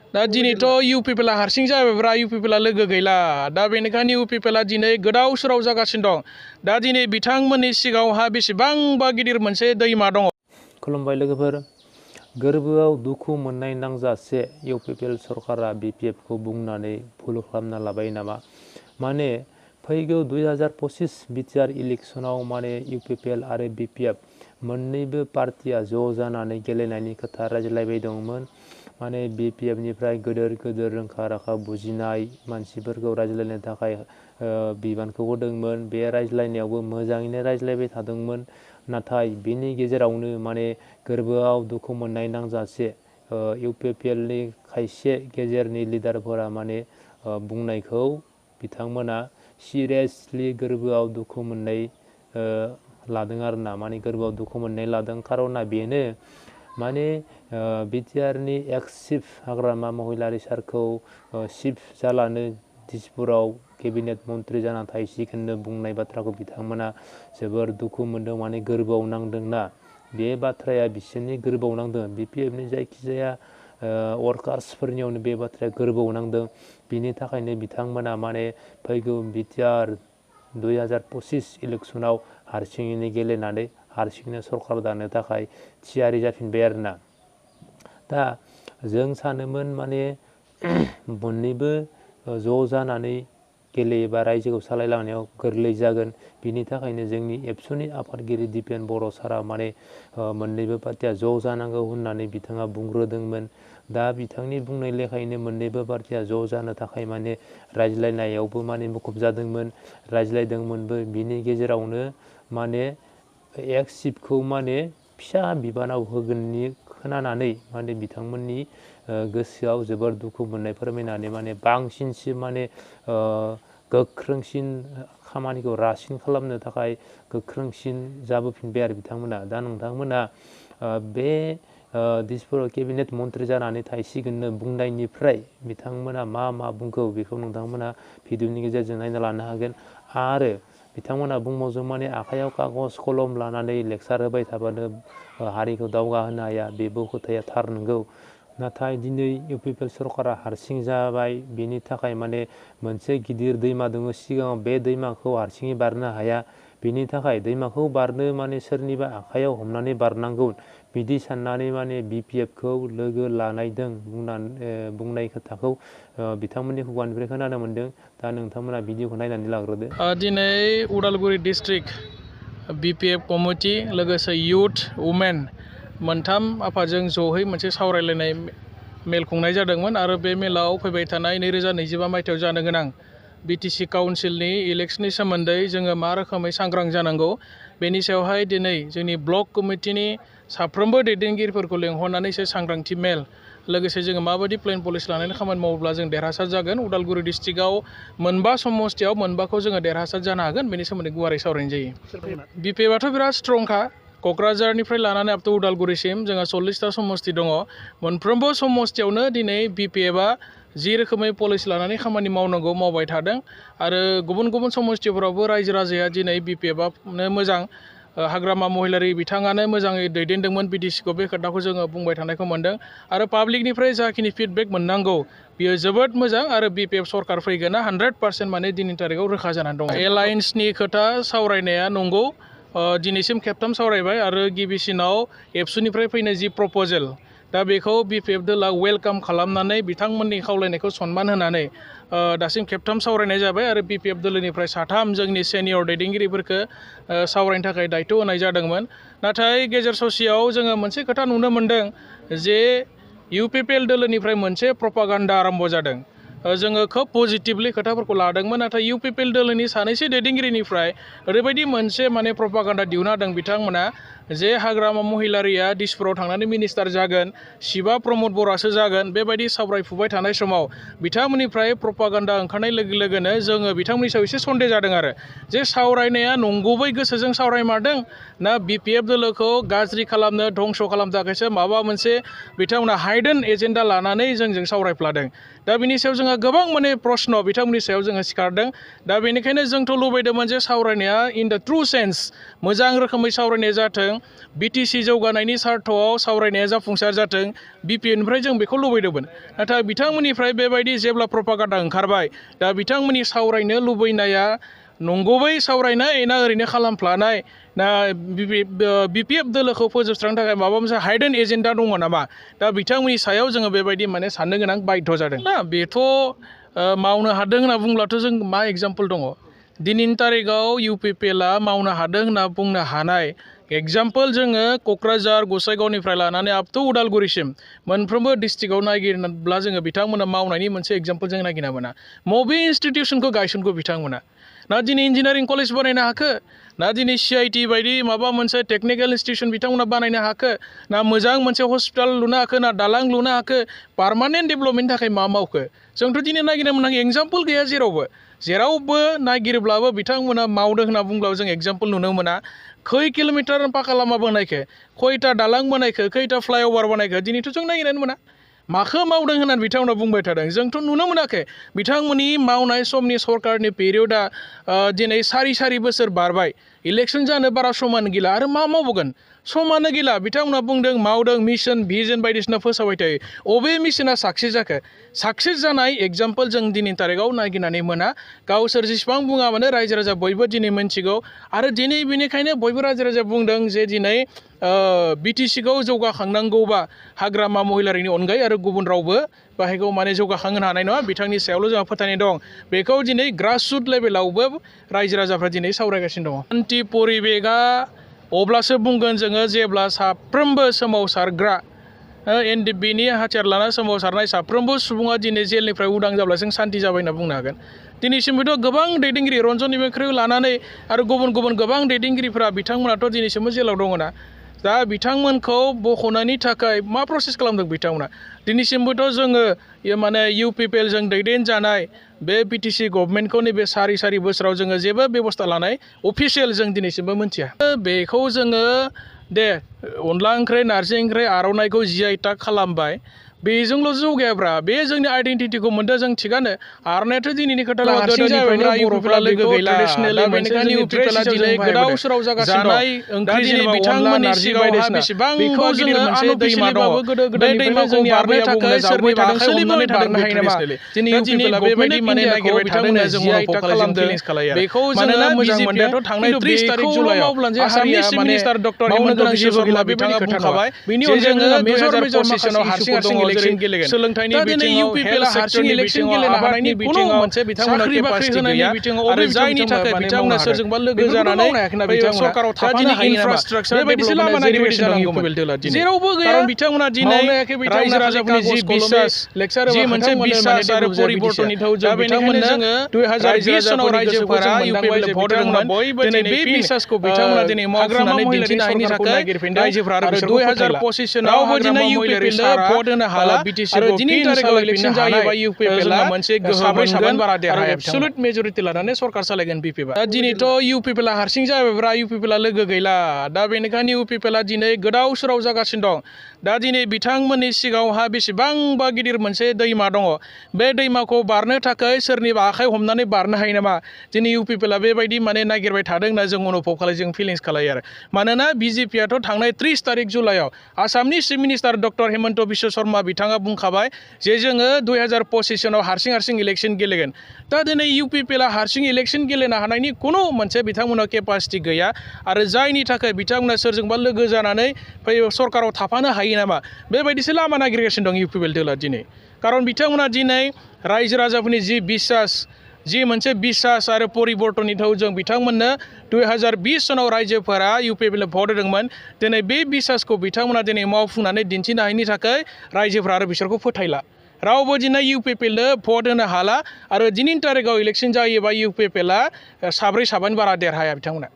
दा दिनैथ' UPPL हारसिं जाबायब्रा UPPL लोगो गैला दा बेनिखायनो UPPL दिनै गोदाव सोराव जागासिनो दं दा दिनै बिथांमोननि सिगाङावहा बेसेबांबा गिदिर मोनसे दैमा दङ। खुलुमबाय लोगोफोर गोरबोआव दुखु मोननाय नांजासे UPPL सरकारा BPF खौ बुंनानै भुल खालामना लाबाय नामा माने फैगौ 2025 बिटिआर इलेक्शनाव माने UPPL आरो BPF मोन्नैबो पार्टिया ज' जानानै गेलेनायनि खोथा रायज्लायबाय दंमोन माने BPF निफ्राय गोदोर गोदोर रोंखा राखा बुजिनाय मानसिफोरखौ रायज्लायनो थाखाय बिबानखौ होदोंमोन बे रायज्लायनायावबो मोजाङैनो रायज्लायबाय थादोंमोन नाथाय बेनि गेजेरावनो माने गोरबोआव दुखु मोननाय नांजासे UPPL नि खायसे गेजेरनि लिडारफोरा माने बुंनायखौ बिथांमोना सिरियासलि गोरबोआव दुखु मोननाय लादों आरोना माने गोरबोआव दुखु मोननाय लादों खारना बेनो माने बिटिआर नि एक्स चिफ हाग्रामा महिलारी सारखौ चिफ जालानो दिसपुराव केबिनेट मन्त्रि जाना थाइसिगोननो बुंनाय बाथ्राखौ बिथांमोना जोबोर दुखु मोनदों माने गोरबोआव नांदोंना बे बाथ्राया बिसोरनि गोरबोआव नांदों BPF नि जायखिजाया वर्कार्सफोरनियावनो बे बाथ्राया गोरबोआव नांदों बिनि थाखायनो बिथांमोना माने फैगौ बिटिआर 2025 इलेक्शनाव हारसिङैनो गेलेनानै हारसिङैनो सरकार दानो थाखाय थियारि जाफिनबाय आरोना दा जों सानोमोन माने मोन्नैबो ज' जानानै गेलेयोबा रायजोखौ सालायलांनायाव गोरलै जागोन बिनि थाखायनो जोंनि एबसुनि आफादगिरि दिपेन बर' सारा माने मोन्नैबो पार्टिया ज' जानांगौ होननानै बिथाङा बुंग्रोदोंमोन दा बिथांनि बुंनाय लेखायैनो मोन्नैबो पार्टिया ज' जानो थाखाय माने रायज्लायनायावबो माने मुखुब जादोंमोन रायज्लायदोंमोनबो बिनि गेजेरावनो माने एक्स चिफखौ माने फिसा बिबानाव होगोननि खोनानानै माने बिथांमोननि गोसोआव जोबोर दुखु मोननाय फोरमायनानै माने बांसिनसो माने गोख्रोंसिन खामानिखौ रासिन खालामनो थाखाय गोख्रोंसिन जाबोफिनबाय आरो बिथांमोना दा नोंथांमोना बे दिसपुराव केबिनेट मन्त्रि जानानै थाइसिगोननो बुंनायनिफ्राय बिथांमोना मा बुंखो बेखौ नोंथांमोना भिडिअनि गेजेरजों नायना लानो हागोन आरो बिथांमोना बुंबावदों माने आखायाव कागज कलम लानानै लेक्सार होबाय थाबानो हारिखौ दावगाहोनो हाया बेबो खोथाया थार नंगौ नाथाय दिनै UPPL सरकारा हारसिं जाबाय बेनि थाखाय माने मोनसे गिदिर दैमा दङ सिगाङाव बे दैमाखौ हारसिङै बारनो हाया बेनि थाखाय दैमाखौ बारनो माने सोरनिबा आखायाव हमनानै बारनांगौ बिदि साननानै माने BPF खौ लोगो लानायदों बुंनाय खोथाखौ बिथांमोननि खुगानिफ्राय खोनानो मोन्दों दा नोंथांमोना भिडिअखौ नायनानै लाग्रोदो दिनै उदालगुरि डिस्ट्रिक्ट BPF कमिटि लोगोसे युथ वुमेन मोनथाम आफादजों जयै मोनसे सावरायलायनाय मेल खुंनाय जादोंमोन आरो बे मेलाव फैबाय थानाय 2025 मायथाइयाव जानो गोनां BTC काउन्सिलनि इलेक्शननि सोमोन्दै जोङो मा रोखोमै सांग्रां जानांगौ बेनि सायावहाय दिनै जोंनि ब्लक कमिटिनि साफ्रोमबो दैदेनगिरिफोरखौ लेंहरनानैसो सांग्रांथि मेल लोगोसे जोङो माबायदि प्लेन पलिसि लानानै खामानि मावोब्ला जों देरहासार जागोन उदालगुरि डिस्ट्रिक्टआव मोनबा समस्थियाव मोनबाखौ जोङो देरहासार जानो हागोन बेनि सोमोन्दै गुवारै सावरायनाय जायो BPFआथ' बिराद स्ट्रंखा क'क्राझारनिफ्राय लानानै आप टु उदालगुरिसिम जोंहा 40टा समस्ति दङ मोनफ्रोमबो समस्तियावनो दिनै BPFआ जि रोखोमै पलिसि लानानै खामानि मावनांगौ मावबाय थादों आरो गुबुन गुबुन समस्तिफोरावबो रायजो राजाया दिनै BPFआनो मोजां हाग्रामा महिलारी बिथाङानो मोजाङै दैदेनदोंमोन BTCखौ बे खोथाखौ जोङो बुंबाय थानायखौ मोन्दों आरो पाब्लिकनिफ्राय जाखिनि फिडबेक मोननांगौ बियो जोबोद मोजां आरो BPF सरकार फैगोना 100% माने दिनैनि तारिखआव रोखा जानानै दं एलायन्सनि खोथा सावरायनाया नंगौ दिनैसिम खेबथाम सावरायबाय आरो गिबिसिनाव एबसुनिफ्राय फैनाय जि प्रप'जेल दा बेखौ BPF दोला वेलकाम खालामनानै बिथांमोननि खावलायनायखौ सनमान होनानै दासिम खेबथाम सावरायनाय जाबाय आरो BPF दोलोनिफ्राय साथाम जोंनि सेनियर दैदेनगिरिफोरखौ सावरायनो थाखाय दायथ' होनाय जादोंमोन नाथाय गेजेर ससेयाव जोङो मोनसे खोथा नुनो मोन्दों जे UPPL दोलोनिफ्राय मोनसे प्रपागान्डा आरम्भ जादों जोङो खोब पजिटिभलि खोथाफोरखौ लादोंमोन नाथाय UPPL दोलोनि सानैसो दैदेनगिरिनिफ्राय ओरैबायदि मोनसे माने प्रपागान्डा दिहुनना होदों बिथांमोना जे हाग्रामा महिलारिया दिसपुराव थांनानै मिनिस्टार जागोन शिबा प्रमद बर'आसो जागोन बेबायदि सावरायफुबाय थानाय समाव बिथांमोननिफ्राय प्रपागान्डा ओंखारनाय लोगो लोगोनो जोङो बिथांमोननि सायाव एसे सन्देह जादों आरो जे सावरायनाया नंगुबै गोसोजों सावरायमारदों ना BPF दोलोखौ गाज्रि खालामनो धंस' खालामनो थाखायसो माबा मोनसे बिथांमोना हाइडेन एजेन्डा लानानै जोंजों सावरायफ्लादों दा बिनि सायाव जोंहा गोबां माने प्रश्न बिथांमोननि सायाव जोङो सिखारदों दा बेनिखायनो जोंथ' लुबैदोंमोन जे सावरायनाया इन द ट्रु सेन्स मोजां रोखोमै सावरायनाय जाथों BTC जौगानायनि सार्थआव सावरायनाया जाफुंसार जाथों BPFनिफ्राय जों बेखौ लुबैदोंमोन नाथाय बिथांमोननिफ्राय बेबायदि जेब्ला प्रपागान्डा ओंखारबाय दा बिथांमोननि सावरायनो लुबैनाया नंगौबै सावरायनाय ना ओरैनो खालामफ्लानाय ना BPF दोलोखौ फोजोबस्रांनो थाखाय माबा मोनसे हाइडेन एजेन्डा दङ नामा दा बिथांमोननि सायाव जोङो बेबायदि माने साननो गोनां बाध्य जादों ना बेथ' मावनो हादों होनना बुंब्लाथ' जों मा एग्जाम्पल दङ दिनैनि तारिखाव UPPLआ मावनो हादों होनना बुंनो हानाय एग्जाम्पल जोङो क'क्राझार गसाइगावनिफ्राय लानानै आप टु उदालगुरिसिम मोनफ्रोमबो डिस्ट्रिक्टआव नागिरब्ला जोङो बिथांमोना मावनायनि मोनसे एग्जाम्पल जों नागिरना मोना मबे इन्स्टिटिउसनखौ गायसनखौ बिथांमोना ना दिनै इन्जिनियारिं कलेज बानायनो हाखो ना दिनै CIT बायदि माबा मोनसे टेक्निकेल इन्स्टिटिउसन बिथांमोना बानायनो हाखो ना मोजां मोनसे हस्पिटाल लुनो हाखो ना दालां लुनो हाखो पार्मानेन्ट डेभेलपमेन्टनि थाखाय मा मावखो जोंथ' दिनै नागिरनो मोनां एग्जाम्पल गैया जेरावबो नागिरोब्लाबो बिथांमोना मावदों होनना बुंब्लाबो जों एग्जाम्पल नुनो मोना खै किल'मिटार पाका लामा बानायखो खयथा दालां बानायखो खैथा फ्लाइअभार बानायखो दिनैथ' जों नागिरनानै मोना माखौ मावदों होननानै बिथांमोना बुंबाय थादों जोंथ' नुनो मोनाखै बिथांमोननि मावनाय समनि सरकारनि पिरियडआ दिनै सारि बोसोर बारबाय इलेक्सन जानो बारा समानो गैला आरो मा मावबोगोन समानो गैला बिथांमोना बुंदों मावदों मिशन भिजन बायदिसिना फोसावबाय थायो अबे मिशना साक्सेस जाखो साक्सेस जानाय एग्जाम्पल जों दिनैनि तारिखाव नागिरनानै मोना गावसोर जेसेबां बुङा मानो रायजो राजा बयबो दिनै मिन्थिगौ आरो दिनै बेनिखायनो बयबो रायजो राजा बुंदों जे दिनै BTCखौ जौगाखांनांगौबा हाग्रामा महिलारिनि अनगायै आरो गुबुन रावबो बाहायखौ माने जौगाखांहोनो हानाय नङा बिथांनि सायावल' जोंहा फोथायनाय दं बेखौ दिनै ग्रासरुट लेभेलावबो रायजो राजाफ्रा दिनै सावरायगासिनो दङ शान्ति परिबेगा अब्लासो बुंगोन जोङो जेब्ला साफ्रोमबो सोमावसारग्रा बेनि हाथियार लाना सोमावसारनाय साफ्रोमबो सुबुङा दिनै जेलनिफ्राय उदां जाब्ला जों शान्ति जाबाय होनना बुंनो हागोन दिनैसिमबोथ' गोबां दैदेनगिरि रन्जन निमेखौ लानानै आरो गुबुन गोबां दैदेनगिरिफोरा बिथांमोनाथ' दिनैसिमबो जेलाव दङना दा बिथांमोनखौ बख'नायनि थाखाय मा प्रसेस खालामदों बिथांमोना दिनैसिमबोथ' जोङो माने UPPL जों दैदेनजानाय बे BTC गभर्नमेन्टखौ नैबे सारि बोसोराव जोङो जेबो बेबस्था लानाय अफिसियेल जों दिनैसिमबो मिथिया बेखौ जोङो दे अनला ओंख्रि नारजि ओंख्रि आर'नाइखौ GI टेग खालामबाय बेजोंल' जौगायाब्रा बे जोंनि आइडेन्टिटिखौ मोनदों जों थिगानो आर'नाइयाथ' दिनैनि खोथा गोदोनिफ्रायनो बर'फोरा लोगो गैला दा बेनिखायनो UPPLआ दिनै गोदाव सोराव जागासिनो दं दा दिनै बिथांमोननि सिगाङावहा बेसेबांबा गिदिर मोनसे दैमा दङ बे दैमाखौ बारनो थाखाय सोरनिबा आखाइ हमनानै बारनो हायो नामा दिनै UPPLआ बेबायदि माने नागिरबाय थादों जों GI टेग खालामदों बेखौ जोङो मोजां मोननायाथ' थांनाय 30 तारिख जुलाइआव आसामनि chief minister doctor Hemant Biswa Sharma बिथाङा बुंखाबाय बेनि अनगायै मेजर पजिशनाव हारसिं इलेक्शन गेलेगोन सोलोंथाइनि बिथिङाव हेल्थ सेक्टरनि बिथिङाव आबादनि बिथिङाव मोनसे बिथांमोना केपासिटि गैया आरो जायनि थाखाय बिथांमोना सोरजोंबा लोगो जानानै सरकाराव थाफानो हायो इनफ्रास्ट्राक्चार बेबायदिसो लामा नागिरगासिनो दं UPPL जेरावबो गैया खारन बिथांमोना दिनै रायजो राजाफोरनि जि बिसास जि मोनसे बिसास आरो परिबर्तननि थौजों बिथांमोननो जोङो 2020 सनाव रायजोफोरा UPPL भट होदोंमोन दिनै बे बिसासखौ बिथांमोना दिनै मावफुंनानै दिन्थिनो हायैनि थाखाय रायजोफोरा आरो 2025 सनाव दिनै UPPL भट होनो हाला आरो दिनैनि तारिखाव इलेक्शन जायोबा UPPLआ मोनसे गोहो मोनगोन आरो एबसुलुट मेजरिटि लानानै सरकार सालायगोन BPFआ दा दिनैथ' UPPLआ हारसिं जाबायब्रा UPPLआ लोगो गैला दा बेनिखायनो UPPLआ दिनै गोदाव सोराव जागासिनो दं दा दिनै बिथांमोननि सिगाङावहा बेसेबांबा गिदिर मोनसे दैमा दङ बे दैमाखौ बारनो थाखाय सोरनिबा आखाइ हमनानै बारनो हायो नामा दिनै UPPLआ बेबायदि माने नागिरबाय थादों होनना जों अनुभब खालायो जों फिलिंस खालायो आरो मानोना BJPआथ' थांनाय 30 तारिख जुलाइआव आसामनि chief minister doctor Hemant Biswa Sharma बिथाङा बुंखाबाय जे जोङो 2025 सनाव हारसिं इलेक्शन गेलेगोन दा दिनै UPPLआ हारसिं इलेक्शन गेलेनो हानायनि खुनु मोनसे बिथांमोनाव केपासिटि गैया आरो जायनि थाखाय बिथांमोना सोरजोंबा लोगो जानानै सरकाराव थाफानो हायो नामा बेबायदिसो लामा नागिरगासिनो दं UPPL दोला दिनै खारन बिथांमोना दिनै रायजो राजाफोरनि जि बिसास जि मोनसे बिसास आरो परिबर्तननि थौजों बिथांमोननो 2020 सनाव रायजोफोरा UPPL भट होदोंमोन दिनै बे बिसासखौ बिथांमोना दिनै मावफुंनानै दिन्थिनो हायैनि थाखाय रायजोफोरा आरो बिसोरखौ फोथायला रावबो दिनै UPPLनो भट होनो हाला आरो दिनैनि तारिखाव इलेक्शन जायोबा UPPLआ 7 बारा देरहाया बिथांमोना